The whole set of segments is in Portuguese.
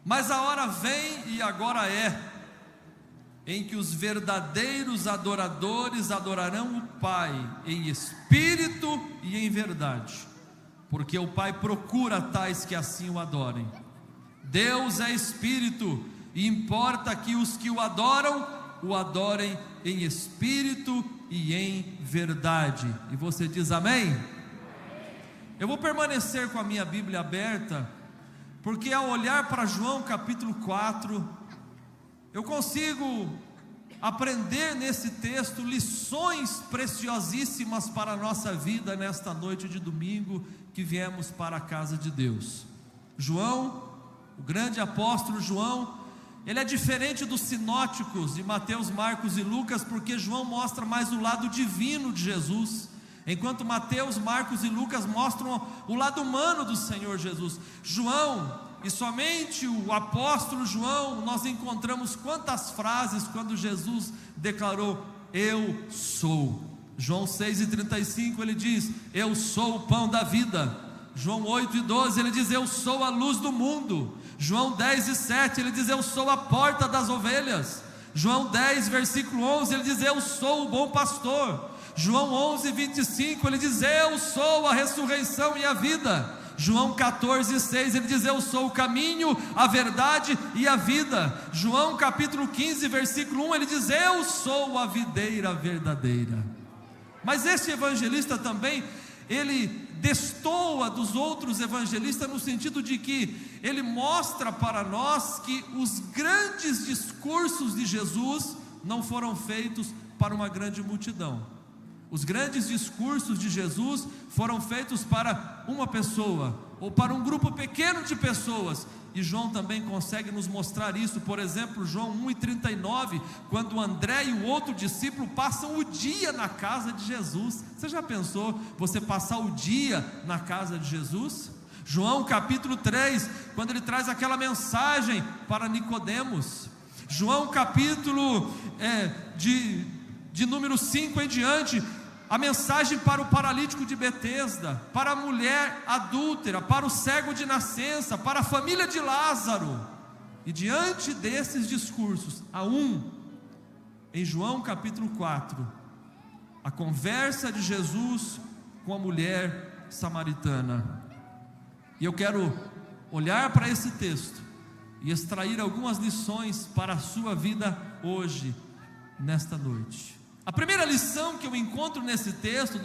Mas a hora vem, e agora é, em que os verdadeiros adoradores adorarão o Pai em espírito e em verdade, porque o Pai procura tais que assim o adorem. Deus é espírito, e importa que os que o adorem em espírito e em verdade. E você diz amém? Eu vou permanecer com a minha Bíblia aberta, porque ao olhar para João capítulo 4, eu consigo aprender nesse texto lições preciosíssimas para a nossa vida nesta noite de domingo que viemos para a casa de Deus. João, o grande apóstolo João, ele é diferente dos sinóticos de Mateus, Marcos e Lucas, porque João mostra mais o lado divino de Jesus, enquanto Mateus, Marcos e Lucas mostram o lado humano do Senhor Jesus. João, e somente o apóstolo João, nós encontramos quantas frases quando Jesus declarou: eu sou. João 6,35 ele diz: eu sou o pão da vida. João 8,12 ele diz: eu sou a luz do mundo. João 10,7 ele diz: eu sou a porta das ovelhas. João 10 versículo 11 ele diz: eu sou o bom pastor. João 11,25 ele diz: eu sou a ressurreição e a vida. João 14,6 ele diz: eu sou o caminho, a verdade e a vida. João capítulo 15 versículo 1 ele diz: eu sou a videira verdadeira. Mas esse evangelista também, ele destoa dos outros evangelistas no sentido de que ele mostra para nós que os grandes discursos de Jesus não foram feitos para uma grande multidão. Os grandes discursos de Jesus foram feitos para uma pessoa, ou para um grupo pequeno de pessoas, e João também consegue nos mostrar isso. Por exemplo, João 1,39, quando André e o outro discípulo passam o dia na casa de Jesus. Você já pensou você passar o dia na casa de Jesus? João capítulo 3, quando ele traz aquela mensagem para Nicodemos. João capítulo de número 5 em diante, a mensagem para o paralítico de Betesda, para a mulher adúltera, para o cego de nascença, para a família de Lázaro. E diante desses discursos, há em João capítulo 4, a conversa de Jesus com a mulher samaritana. E eu quero olhar para esse texto e extrair algumas lições para a sua vida hoje, nesta noite. A primeira lição que eu encontro nesse texto,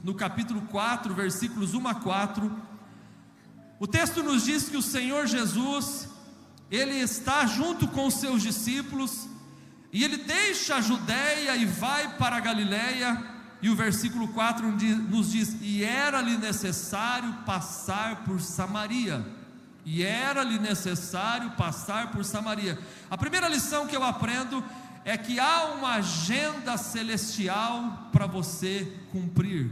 no capítulo 4, versículos 1 a 4, o texto nos diz que o Senhor Jesus, ele está junto com os seus discípulos, e ele deixa a Judeia e vai para a Galileia, e o versículo 4 nos diz: e era-lhe necessário passar por Samaria. E era-lhe necessário passar por Samaria. A primeira lição que eu aprendo é que há uma agenda celestial para você cumprir.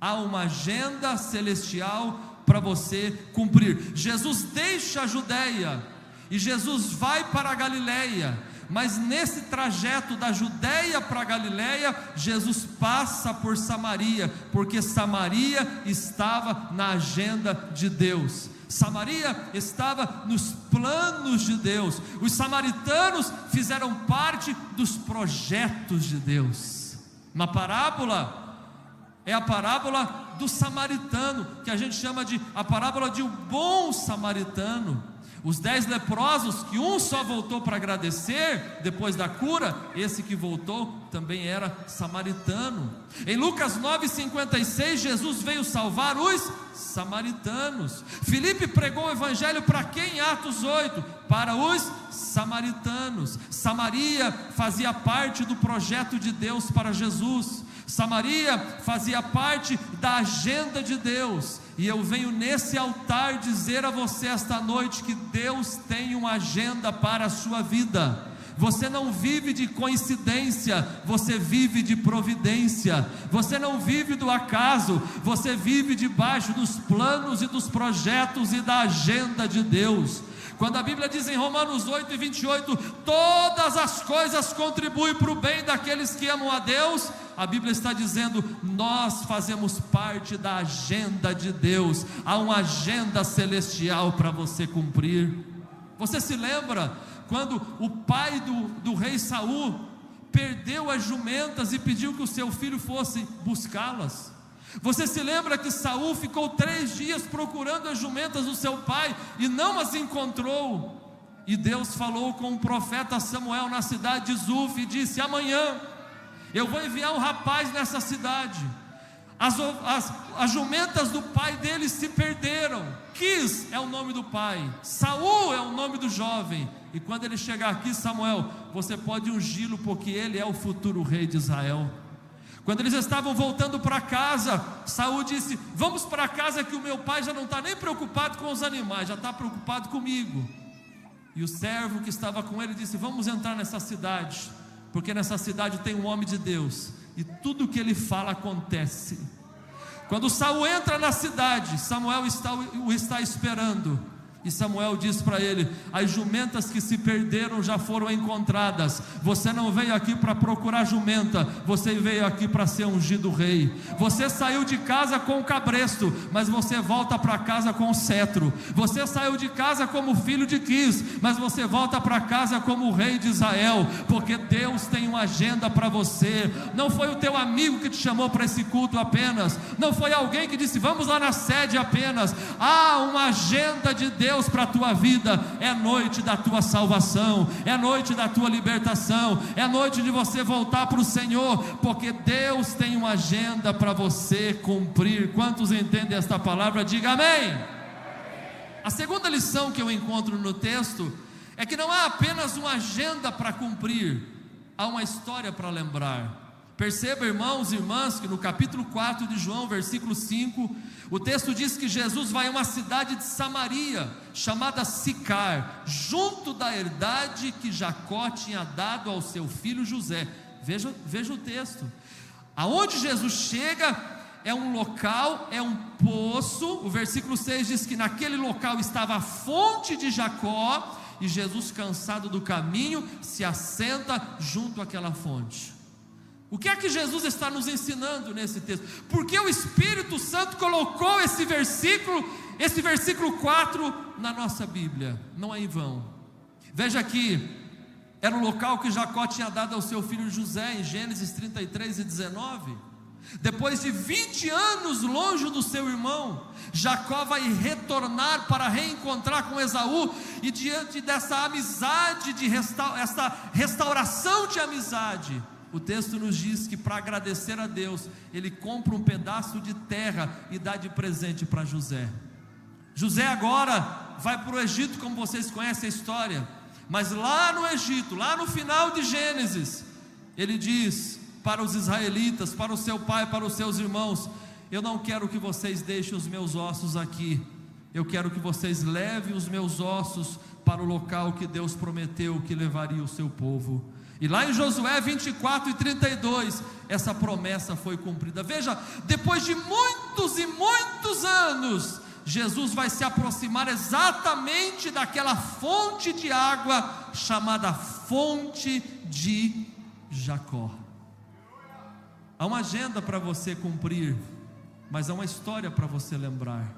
Há uma agenda celestial para você cumprir. Jesus deixa a Judeia e Jesus vai para a Galileia, mas nesse trajeto da Judeia para a Galileia, Jesus passa por Samaria, porque Samaria estava na agenda de Deus. Samaria estava nos planos de Deus. Os samaritanos fizeram parte dos projetos de Deus. Uma parábola é a parábola do samaritano, que a gente chama de a parábola de um bom samaritano. Os 10 leprosos, que um só voltou para agradecer depois da cura, esse que voltou também era samaritano. Em Lucas 9,56, Jesus veio salvar os samaritanos. Filipe pregou o evangelho para quem em Atos 8? Para os samaritanos. Samaria fazia parte do projeto de Deus para Jesus. Samaria fazia parte da agenda de Deus. E eu venho nesse altar dizer a você esta noite que Deus tem uma agenda para a sua vida. Você não vive de coincidência, você vive de providência. Você não vive do acaso, você vive debaixo dos planos e dos projetos e da agenda de Deus. Quando a Bíblia diz em Romanos 8:28, todas as coisas contribuem para o bem daqueles que amam a Deus, a Bíblia está dizendo, nós fazemos parte da agenda de Deus. Há uma agenda celestial para você cumprir. Você se lembra quando o pai do rei Saul perdeu as jumentas e pediu que o seu filho fosse buscá-las? Você se lembra que Saul ficou 3 dias procurando as jumentas do seu pai e não as encontrou? E Deus falou com o profeta Samuel na cidade de Zuf e disse: amanhã eu vou enviar um rapaz nessa cidade. As jumentas do pai dele se perderam. Quis é o nome do pai, Saul é o nome do jovem. E quando ele chegar aqui, Samuel, você pode ungí-lo, porque ele é o futuro rei de Israel. Quando eles estavam voltando para casa, Saul disse: vamos para casa, que o meu pai já não está nem preocupado com os animais, já está preocupado comigo. E o servo que estava com ele disse: vamos entrar nessa cidade, porque nessa cidade tem um homem de Deus, e tudo que ele fala acontece. Quando Saul entra na cidade, Samuel o está esperando. E Samuel diz para ele: as jumentas que se perderam já foram encontradas. Você não veio aqui para procurar jumenta, você veio aqui para ser ungido rei. Você saiu de casa com o cabresto, mas você volta para casa com o cetro. Você saiu de casa como filho de Quis, mas você volta para casa como o rei de Israel, porque Deus tem uma agenda para você. Não foi o teu amigo que te chamou para esse culto apenas, não foi alguém que disse: vamos lá na sede apenas. Há uma agenda de Deus para a tua vida. É noite da tua salvação, é noite da tua libertação, é noite de você voltar para o Senhor, porque Deus tem uma agenda para você cumprir. Quantos entendem esta palavra? Diga amém. A segunda lição que eu encontro no texto é que não há apenas uma agenda para cumprir, há uma história para lembrar. Perceba, irmãos e irmãs, que no capítulo 4 de João, versículo 5, o texto diz que Jesus vai a uma cidade de Samaria, chamada Sicar, junto da herdade que Jacó tinha dado ao seu filho José. Veja o texto. Aonde Jesus chega é um local, é um poço. O versículo 6 diz que naquele local estava a fonte de Jacó, e Jesus, cansado do caminho, se assenta junto àquela fonte. O que é que Jesus está nos ensinando nesse texto? Porque o Espírito Santo colocou esse versículo 4 na nossa Bíblia, não é em vão. Veja aqui, era o local que Jacó tinha dado ao seu filho José, em Gênesis 33 e 19. Depois de 20 anos longe do seu irmão, Jacó vai retornar para reencontrar com Esaú, e diante dessa amizade, essa restauração de amizade, o texto nos diz que, para agradecer a Deus, ele compra um pedaço de terra e dá de presente para José. José agora vai para o Egito, como vocês conhecem a história, mas lá no Egito, lá no final de Gênesis, ele diz para os israelitas, para o seu pai, para os seus irmãos: eu não quero que vocês deixem os meus ossos aqui, eu quero que vocês levem os meus ossos para o local que Deus prometeu que levaria o seu povo. E lá em Josué 24 e 32, essa promessa foi cumprida. Veja, depois de muitos e muitos anos, Jesus vai se aproximar exatamente daquela fonte de água, chamada fonte de Jacó. Há uma agenda para você cumprir, mas há uma história para você lembrar.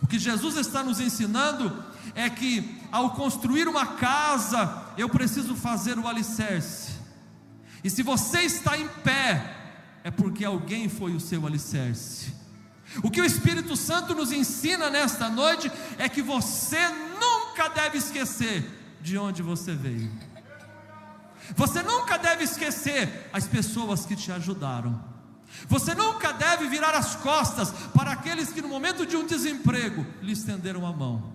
O que Jesus está nos ensinando é que, ao construir uma casa, eu preciso fazer o alicerce. E se você está em pé, é porque alguém foi o seu alicerce. O que o Espírito Santo nos ensina nesta noite é que você nunca deve esquecer de onde você veio. Você nunca deve esquecer as pessoas que te ajudaram. Você nunca deve virar as costas para aqueles que, no momento de um desemprego, lhe estenderam a mão.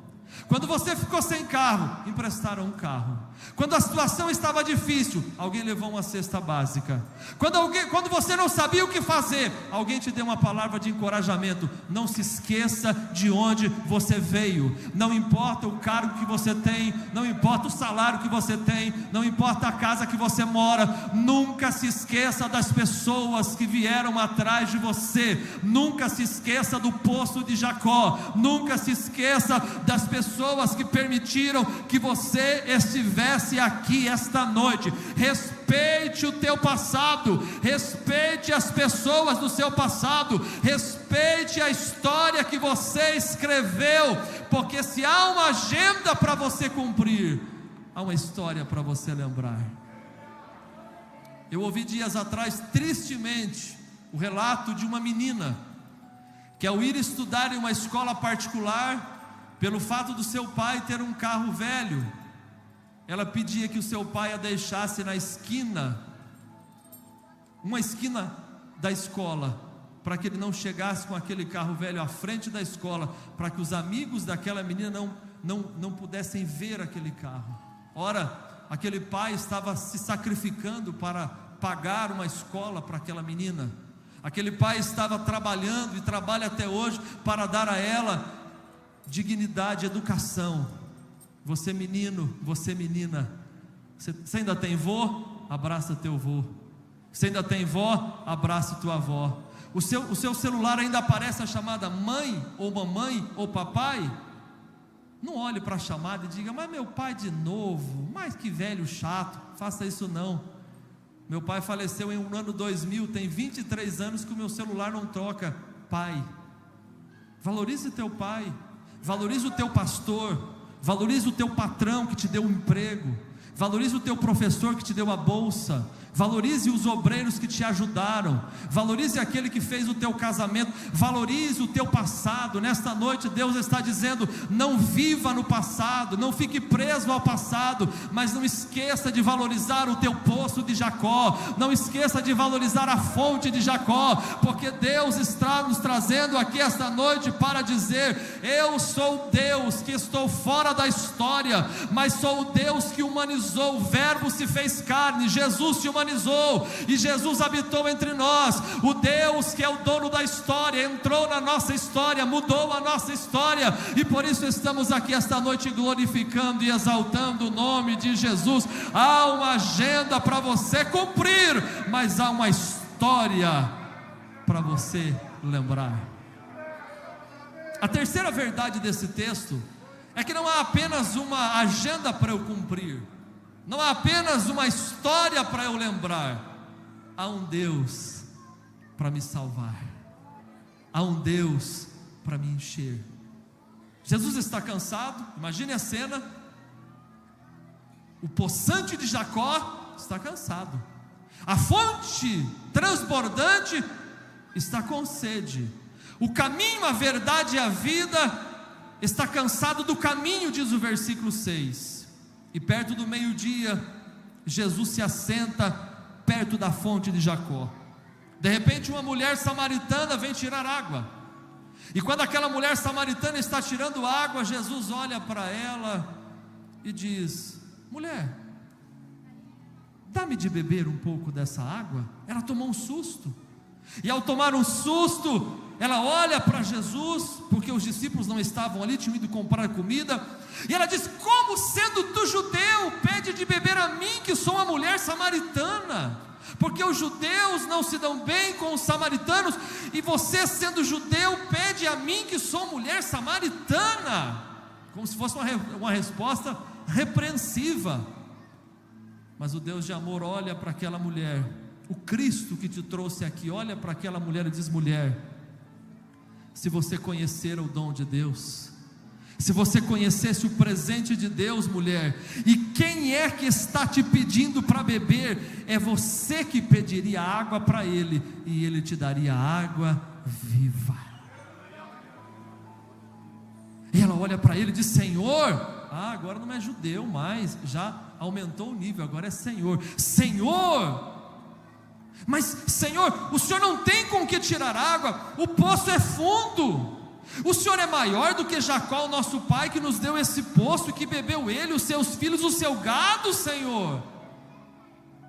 Quando você ficou sem carro, emprestaram um carro. Quando a situação estava difícil, alguém levou uma cesta básica. Quando você não sabia o que fazer, alguém te deu uma palavra de encorajamento. Não se esqueça de onde você veio. Não importa o cargo que você tem, não importa o salário que você tem, não importa a casa que você mora, nunca se esqueça das pessoas que vieram atrás de você. Nunca se esqueça do poço de Jacó. Nunca se esqueça das pessoas pessoas que permitiram que você estivesse aqui esta noite. Respeite o teu passado, respeite as pessoas do seu passado, respeite a história que você escreveu, porque se há uma agenda para você cumprir, há uma história para você lembrar. Eu ouvi dias atrás, tristemente, o relato de uma menina que, ao ir estudar em uma escola particular, pelo fato do seu pai ter um carro velho, ela pedia que o seu pai a deixasse na esquina, uma esquina da escola, para que ele não chegasse com aquele carro velho à frente da escola, para que os amigos daquela menina não pudessem ver aquele carro. Ora, aquele pai estava se sacrificando para pagar uma escola para aquela menina. Aquele pai estava trabalhando e trabalha até hoje para dar a ela dignidade, educação. Você menino, você menina, você ainda tem vô? Abraça teu vô. Você ainda tem vó? Abraça tua avó. O seu celular ainda aparece a chamada mãe, ou mamãe, ou papai? Não olhe para a chamada e diga: mas meu pai de novo, mas que velho chato. Faça isso não. Meu pai faleceu em um ano 2000, tem 23 anos que o meu celular não toca. Pai, valorize teu pai, valorize o teu pastor, valorize o teu patrão que te deu um emprego, valorize o teu professor que te deu a bolsa, valorize os obreiros que te ajudaram, valorize aquele que fez o teu casamento, valorize o teu passado. Nesta noite Deus está dizendo: não viva no passado, não fique preso ao passado, mas não esqueça de valorizar o teu poço de Jacó, não esqueça de valorizar a fonte de Jacó, porque Deus está nos trazendo aqui esta noite para dizer: eu sou o Deus que estou fora da história, mas sou o Deus que humanizou, o Verbo se fez carne, Jesus se humanizou, e Jesus habitou entre nós. O Deus que é o dono da história entrou na nossa história, mudou a nossa história, e por isso estamos aqui esta noite glorificando e exaltando o nome de Jesus. Há uma agenda para você cumprir, mas há uma história para você lembrar. A terceira verdade desse texto é que não há apenas uma agenda para eu cumprir, não há apenas uma história para eu lembrar, há um Deus para me salvar, há um Deus para me encher. Jesus está cansado, imagine a cena, o poçante de Jacó está cansado, a fonte transbordante está com sede, o caminho, a verdade e a vida está cansado do caminho, diz o versículo 6. E perto do meio-dia, Jesus se assenta perto da fonte de Jacó. De repente uma mulher samaritana vem tirar água, e quando aquela mulher samaritana está tirando água, Jesus olha para ela e diz: mulher, dá-me de beber um pouco dessa água. Ela tomou um susto, e ao tomar um susto, ela olha para Jesus, porque os discípulos não estavam ali, tinham ido comprar comida, e ela diz: como sendo tu judeu, pede de beber a mim, que sou uma mulher samaritana? Porque os judeus não se dão bem com os samaritanos, e você, sendo judeu, pede a mim, que sou mulher samaritana? Como se fosse uma resposta repreensiva. Mas o Deus de amor olha para aquela mulher, o Cristo que te trouxe aqui, olha para aquela mulher e diz: mulher, se você conhecer o dom de Deus, se você conhecesse o presente de Deus, mulher, e quem é que está te pedindo para beber, é você que pediria água para Ele, e Ele te daria água viva. E ela olha para ele e diz: Senhor, agora não é judeu mais, já aumentou o nível, agora é Senhor. Senhor, mas Senhor, o Senhor não tem com que tirar água, o poço é fundo, o Senhor é maior do que Jacó, o nosso pai, que nos deu esse poço, que bebeu ele, os seus filhos, o seu gado, Senhor.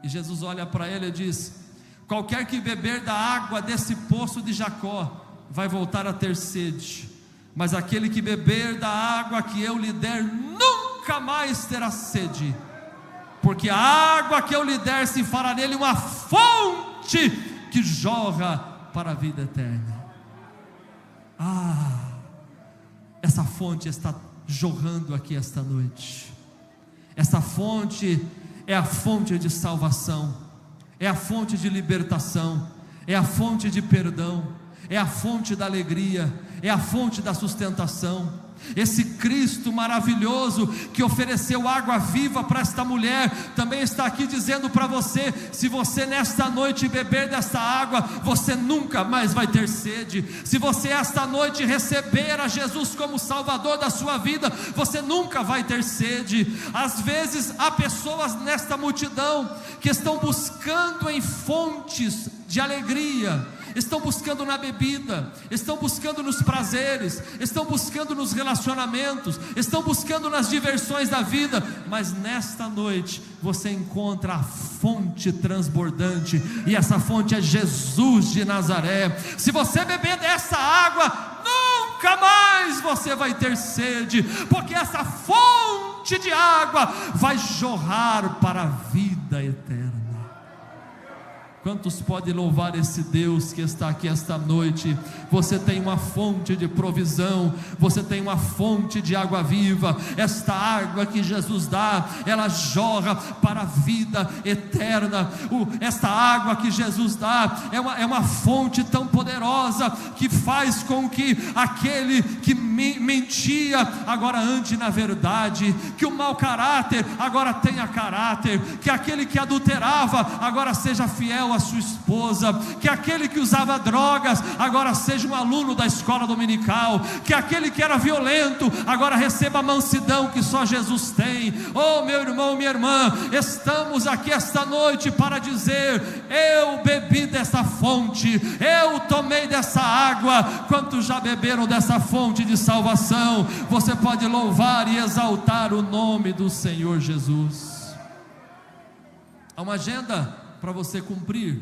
E Jesus olha para ele e diz: qualquer que beber da água desse poço de Jacó, vai voltar a ter sede, mas aquele que beber da água que eu lhe der, nunca mais terá sede, porque a água que eu lhe der se fará nele uma fonte que jorra para a vida eterna. Essa fonte está jorrando aqui esta noite. Essa fonte é a fonte de salvação, é a fonte de libertação, é a fonte de perdão, é a fonte da alegria, é a fonte da sustentação. Esse Cristo maravilhoso que ofereceu água viva para esta mulher, também está aqui dizendo para você: se você nesta noite beber desta água, você nunca mais vai ter sede. Se você esta noite receber a Jesus como Salvador da sua vida, você nunca vai ter sede. Às vezes há pessoas nesta multidão que estão buscando em fontes de alegria, estão buscando na bebida, estão buscando nos prazeres, estão buscando nos relacionamentos, estão buscando nas diversões da vida, mas nesta noite você encontra a fonte transbordante, e essa fonte é Jesus de Nazaré. Se você beber dessa água, nunca mais você vai ter sede, porque essa fonte de água vai jorrar para a vida eterna. Quantos podem louvar esse Deus que está aqui esta noite? Você tem uma fonte de provisão, você tem uma fonte de água viva. Esta água que Jesus dá, ela jorra para a vida eterna. Esta água que Jesus dá é uma fonte tão poderosa, que faz com que aquele que mentia agora ande na verdade, que o mau caráter agora tenha caráter, que aquele que adulterava agora seja fiel à sua esposa, que aquele que usava drogas agora seja um aluno da escola dominical, que aquele que era violento agora receba a mansidão que só Jesus tem. Oh, meu irmão, minha irmã, estamos aqui esta noite para dizer: eu bebi dessa fonte, eu tomei dessa água. Quantos já beberam dessa fonte de salvação? Você pode louvar e exaltar o nome do Senhor Jesus. Há uma agenda para você cumprir,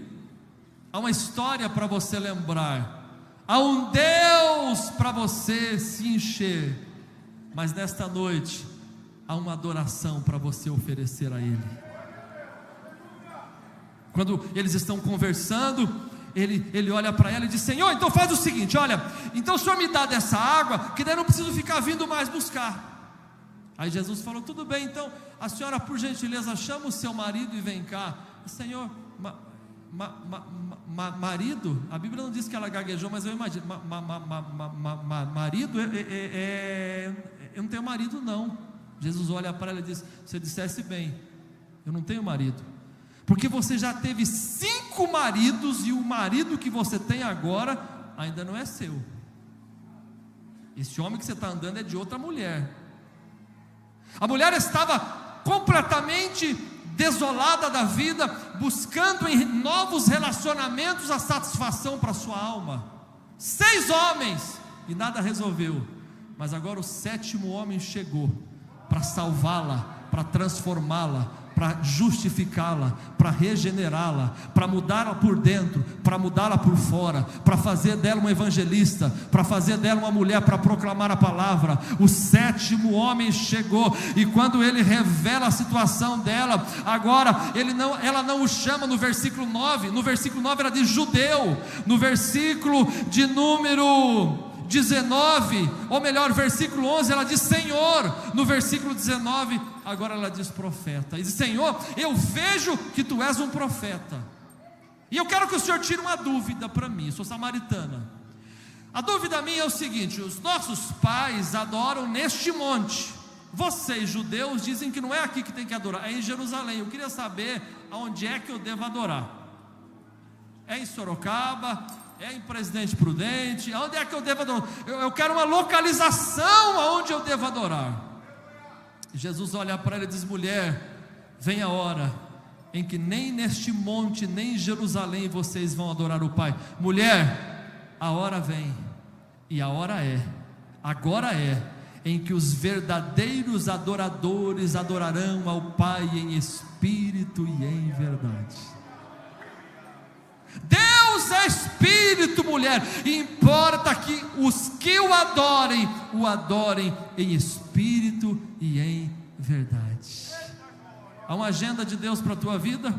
há uma história para você lembrar, há um Deus para você se encher, mas nesta noite há uma adoração para você oferecer a Ele. Quando eles estão conversando, ele olha para ela e diz: Senhor, então faz o seguinte, olha, então o Senhor me dá dessa água, que daí eu não preciso ficar vindo mais buscar. Aí Jesus falou: tudo bem, então a senhora por gentileza chama o seu marido e vem cá. Senhor, marido, a Bíblia não diz que ela gaguejou, mas eu imagino, marido, eu não tenho marido não. Jesus olha para ela e diz: você dissesse bem, eu não tenho marido, porque você já teve 5 maridos, e o marido que você tem agora ainda não é seu. Esse homem que você está andando é de outra mulher. A mulher estava completamente desolada da vida, buscando em novos relacionamentos a satisfação para sua alma. 6 homens e nada resolveu, mas agora o 7º homem chegou para salvá-la, para transformá-la, para justificá-la, para regenerá-la, para mudá-la por dentro, para mudá-la por fora, para fazer dela uma evangelista, para fazer dela uma mulher para proclamar a palavra. O 7º homem chegou, e quando ele revela a situação dela, agora ela não o chama no versículo 9, no versículo 9 ela diz judeu, no versículo de número 19, ou melhor, versículo 11, ela diz Senhor. No versículo 19, agora ela diz profeta. E diz: Senhor, eu vejo que tu és um profeta, e eu quero que o Senhor tire uma dúvida para mim. Sou samaritana. A dúvida minha é o seguinte: os nossos pais adoram neste monte, vocês judeus dizem que não é aqui que tem que adorar, é em Jerusalém. Eu queria saber aonde é que eu devo adorar. É em Sorocaba? É em Presidente Prudente? Aonde é que eu devo adorar? Eu quero uma localização aonde eu devo adorar. Jesus olha para ela e diz: mulher, vem a hora em que nem neste monte, nem em Jerusalém vocês vão adorar o Pai. Mulher, a hora vem, e a hora agora em que os verdadeiros adoradores adorarão ao Pai em espírito e em verdade. Deus é espírito, mulher, e importa que os que o adorem em espírito e em verdade. Há uma agenda de Deus para a tua vida?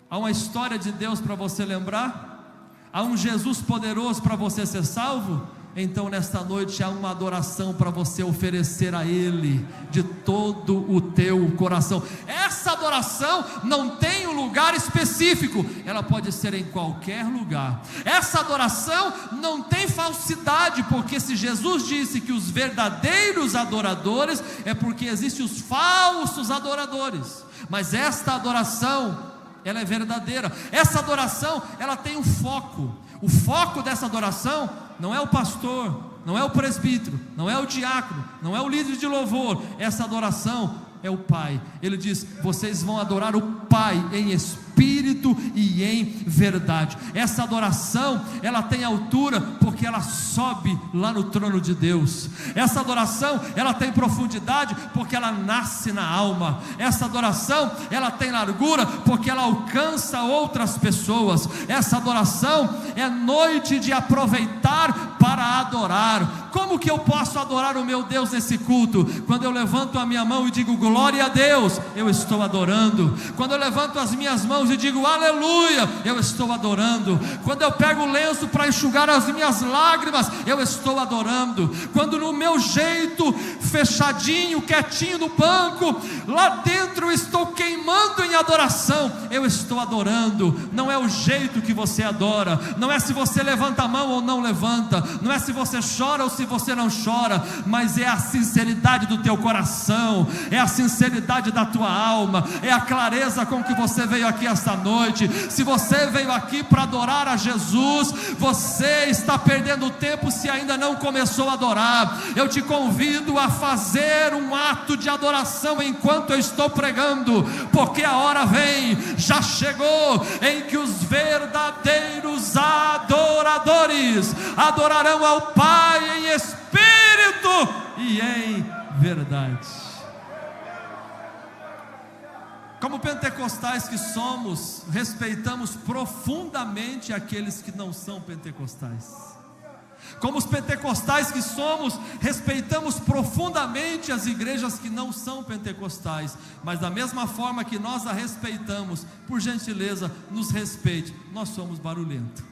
Há uma história de Deus para você lembrar? Há um Jesus poderoso para você ser salvo? então nesta noite há uma adoração para você oferecer a Ele, de todo o teu coração. Essa adoração não tem um lugar específico, ela pode ser em qualquer lugar. Essa adoração não tem falsidade, porque se Jesus disse que os verdadeiros adoradores, é porque existem os falsos adoradores. Mas esta adoração, ela é verdadeira. Essa adoração, ela tem um foco. O foco dessa adoração não é o pastor, não é o presbítero, não é o diácono, não é o líder de louvor. Essa adoração é o Pai. Ele diz: vocês vão adorar o Pai em espírito e em verdade. Essa adoração, ela tem altura porque ela sobe lá no trono de Deus. Essa adoração, ela tem profundidade porque ela nasce na alma. Essa adoração, ela tem largura porque ela alcança outras pessoas. Essa adoração é noite de aproveitar para adorar. Como que eu posso adorar o meu Deus nesse culto? Quando eu levanto a minha mão e digo glória a Deus, eu estou adorando. Quando eu levanto as minhas mãos e digo aleluia, eu estou adorando. Quando eu pego o lenço para enxugar as minhas lágrimas, eu estou adorando. Quando no meu jeito fechadinho, quietinho no banco, lá dentro eu estou queimando em adoração, eu estou adorando. Não é o jeito que você adora, não é se você levanta a mão ou não levanta, não é se você chora ou se você não chora, mas é a sinceridade do teu coração, é a sinceridade da tua alma, é a clareza com que você veio aqui esta noite. Se você veio aqui para adorar a Jesus, você está perdendo tempo se ainda não começou a adorar. Eu te convido a fazer um ato de adoração enquanto eu estou pregando, porque a hora vem, já chegou, em que os verdadeiros adoradores adorarão ao Pai em espírito e em verdade. Como pentecostais que somos, respeitamos profundamente aqueles que não são pentecostais. Como os pentecostais que somos, respeitamos profundamente as igrejas que não são pentecostais. Mas da mesma forma que nós a respeitamos, por gentileza, nos respeite. Nós somos barulhentos.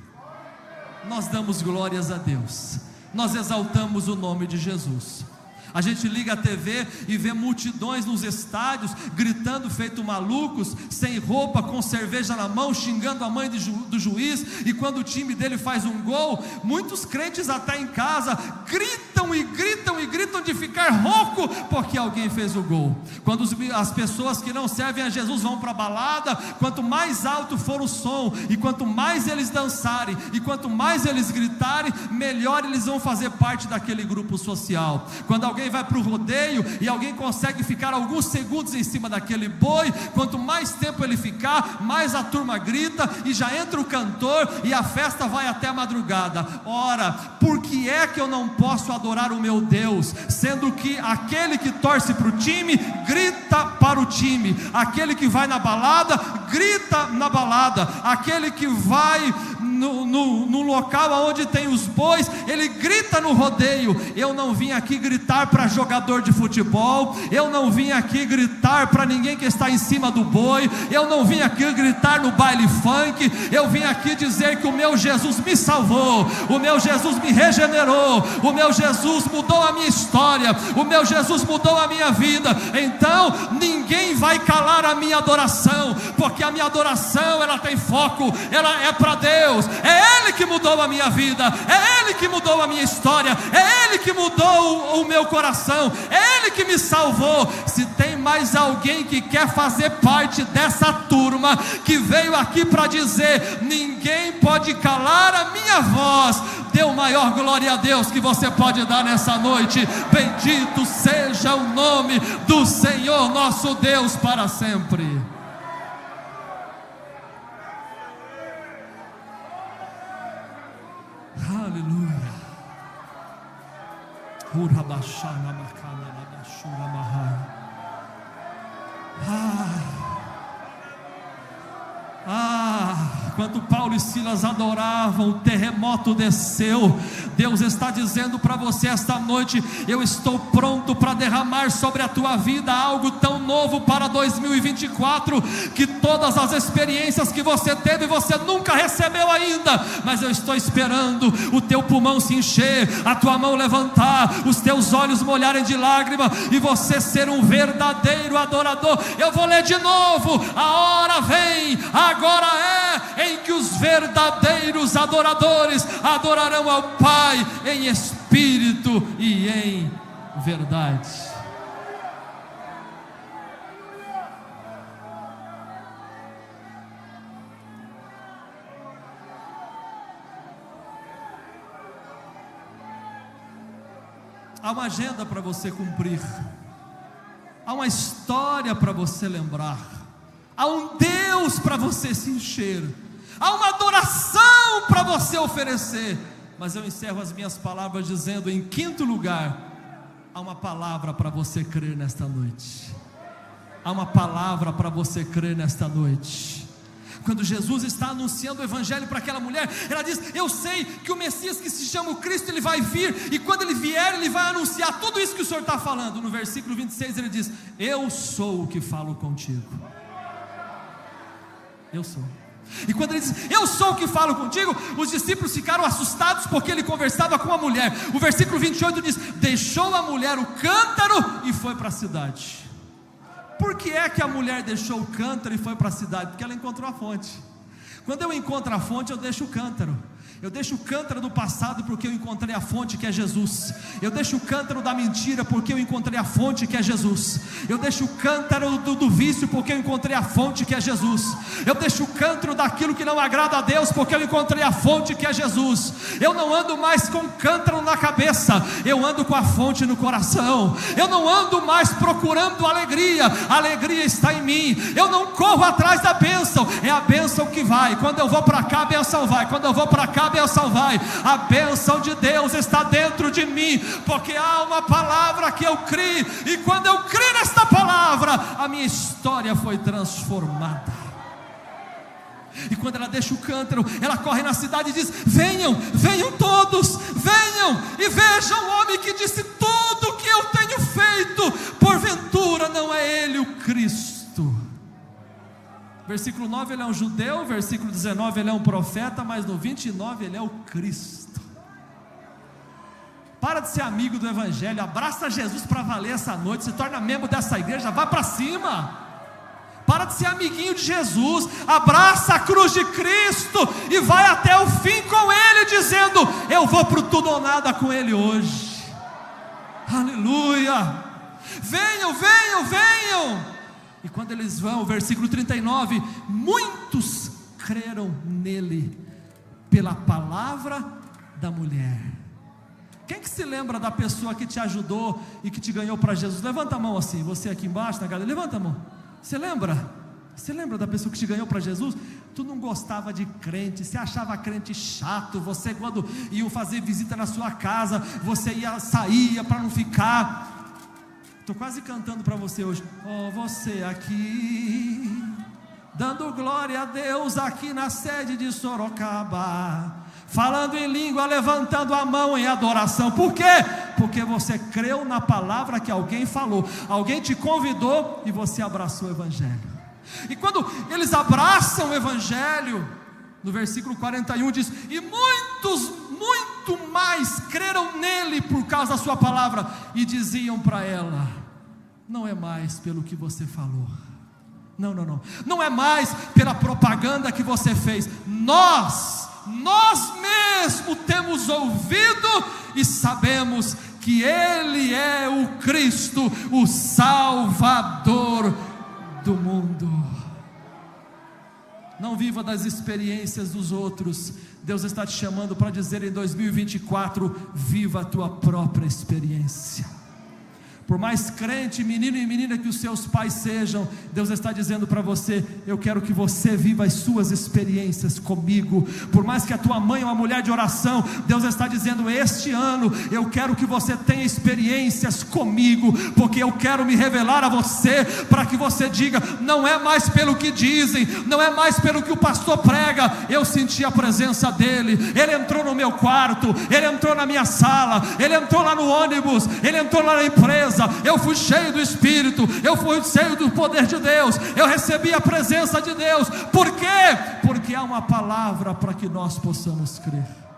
Nós damos glórias a Deus. Nós exaltamos o nome de Jesus. A gente liga a TV e vê multidões nos estádios, gritando feito malucos, sem roupa, com cerveja na mão, xingando a mãe do juiz, e quando o time dele faz um gol, muitos crentes até em casa, gritam e gritam e gritam de ficar rouco, porque alguém fez o gol. Quando as pessoas que não servem a Jesus vão para a balada, quanto mais alto for o som, e quanto mais eles dançarem, e quanto mais eles gritarem, melhor eles vão fazer parte daquele grupo social. Quando alguém vai para o rodeio e alguém consegue ficar alguns segundos em cima daquele boi, quanto mais tempo ele ficar, mais a turma grita e já entra o cantor e a festa vai até a madrugada. Ora, por que é que eu não posso adorar o meu Deus, sendo que aquele que torce para o time, grita para o time, aquele que vai na balada, grita na balada, aquele que vai no local onde tem os bois, ele grita no rodeio. Eu não vim aqui gritar para jogador de futebol, eu não vim aqui gritar para ninguém que está em cima do boi, eu não vim aqui gritar no baile funk, eu vim aqui dizer que o meu Jesus me salvou, o meu Jesus me regenerou, o meu Jesus mudou a minha história, o meu Jesus mudou a minha vida. Então ninguém vai calar a minha adoração, porque a minha adoração, ela tem foco, ela é para Deus. É Ele que mudou a minha vida, é Ele que mudou a minha história, é Ele que mudou o meu coração, é Ele que me salvou. Se tem mais alguém que quer fazer parte dessa turma, que veio aqui para dizer, ninguém pode calar a minha voz, dê o maior glória a Deus que você pode dar nessa noite. Bendito seja o nome do Senhor nosso Deus para sempre. Aleluia. Quando Paulo e Silas adoravam, o terremoto desceu. Deus está dizendo para você esta noite: eu estou pronto para derramar sobre a tua vida algo tão novo para 2024, que todas as experiências que você teve, você nunca recebeu ainda, mas eu estou esperando o teu pulmão se encher, a tua mão levantar, os teus olhos molharem de lágrima, e você ser um verdadeiro adorador. Eu vou ler de novo: a hora vem, agora é, em que os verdadeiros adoradores adorarão ao Pai em espírito e em verdade. Há uma agenda para você cumprir, há uma história para você lembrar, há um Deus para você se encher, há uma adoração para você oferecer. Mas eu encerro as minhas palavras dizendo, em quinto lugar, há uma palavra para você crer nesta noite. Há uma palavra para você crer nesta noite. Quando Jesus está anunciando o evangelho para aquela mulher, ela diz: eu sei que o Messias, que se chama o Cristo, ele vai vir, e quando ele vier, ele vai anunciar tudo isso que o Senhor está falando. No versículo 26 ele diz: eu sou o que falo contigo. Eu sou. E quando ele diz: eu sou o que falo contigo, os discípulos ficaram assustados, porque ele conversava com a mulher. O versículo 28 diz: deixou a mulher o cântaro e foi para a cidade. Por que é que a mulher deixou o cântaro e foi para a cidade? Porque ela encontrou a fonte. Quando eu encontro a fonte, eu deixo o cântaro. Eu deixo o cântaro do passado porque eu encontrei a fonte, que é Jesus. Eu deixo o cântaro da mentira porque eu encontrei a fonte, que é Jesus. Eu deixo o cântaro do vício porque eu encontrei a fonte, que é Jesus. Eu deixo o cântaro daquilo que não agrada a Deus porque eu encontrei a fonte, que é Jesus. Eu não ando mais com cântaro na cabeça, eu ando com a fonte no coração. Eu não ando mais procurando alegria, a alegria está em mim. Eu não corro atrás da bênção, é a bênção que vai. Quando eu vou para cá, a bênção vai. Quando eu vou para cá, a bênção vai. A bênção de Deus está dentro de mim, porque há uma palavra que eu criei, e quando eu criei nesta palavra, a minha história foi transformada. E quando ela deixa o cântaro, ela corre na cidade e diz: venham, venham todos, venham e vejam o homem que disse tudo o que eu tenho feito. Porventura não é ele o Cristo? Versículo 9 ele é um judeu, versículo 19 ele é um profeta, mas no 29 ele é o Cristo. Para de ser amigo do evangelho, abraça Jesus para valer essa noite, se torna membro dessa igreja, vai para cima. Para de ser amiguinho de Jesus, abraça a cruz de Cristo e vai até o fim com Ele, dizendo: eu vou para o tudo ou nada com Ele hoje. Aleluia. Venham, venham, venham. E quando eles vão, versículo 39, muitos creram nele pela palavra da mulher. Quem que se lembra da pessoa que te ajudou e que te ganhou para Jesus? Levanta a mão assim, você aqui embaixo na galera, levanta a mão. Você lembra? Você lembra da pessoa que te ganhou para Jesus? Tu não gostava de crente, você achava crente chato. Você, quando iam fazer visita na sua casa, você saía para não ficar. Estou quase cantando para você hoje. Oh, você aqui, dando glória a Deus aqui na sede de Sorocaba, falando em língua, levantando a mão em adoração. Por quê? Porque você creu na palavra que alguém falou, alguém te convidou e você abraçou o evangelho. E quando eles abraçam o evangelho, no versículo 41 diz: e muitos, muito mais creram nele por causa da sua palavra, e diziam para ela: não é mais pelo que você falou, não é mais pela propaganda que você fez, nós mesmos temos ouvido e sabemos que Ele é o Cristo, o Salvador do mundo. Não viva das experiências dos outros. Deus está te chamando para dizer em 2024: viva a tua própria experiência. Por mais crente, menino e menina que os seus pais sejam, Deus está dizendo para você: eu quero que você viva as suas experiências comigo. Por mais que a tua mãe é uma mulher de oração, Deus está dizendo: este ano eu quero que você tenha experiências comigo, porque eu quero me revelar a você, para que você diga: não é mais pelo que dizem, não é mais pelo que o pastor prega, eu senti a presença dele, ele entrou no meu quarto, ele entrou na minha sala, ele entrou lá no ônibus, ele entrou lá na empresa, eu fui cheio do Espírito, eu fui cheio do poder de Deus, eu recebi a presença de Deus. Por quê? Porque há uma palavra para que nós possamos crer.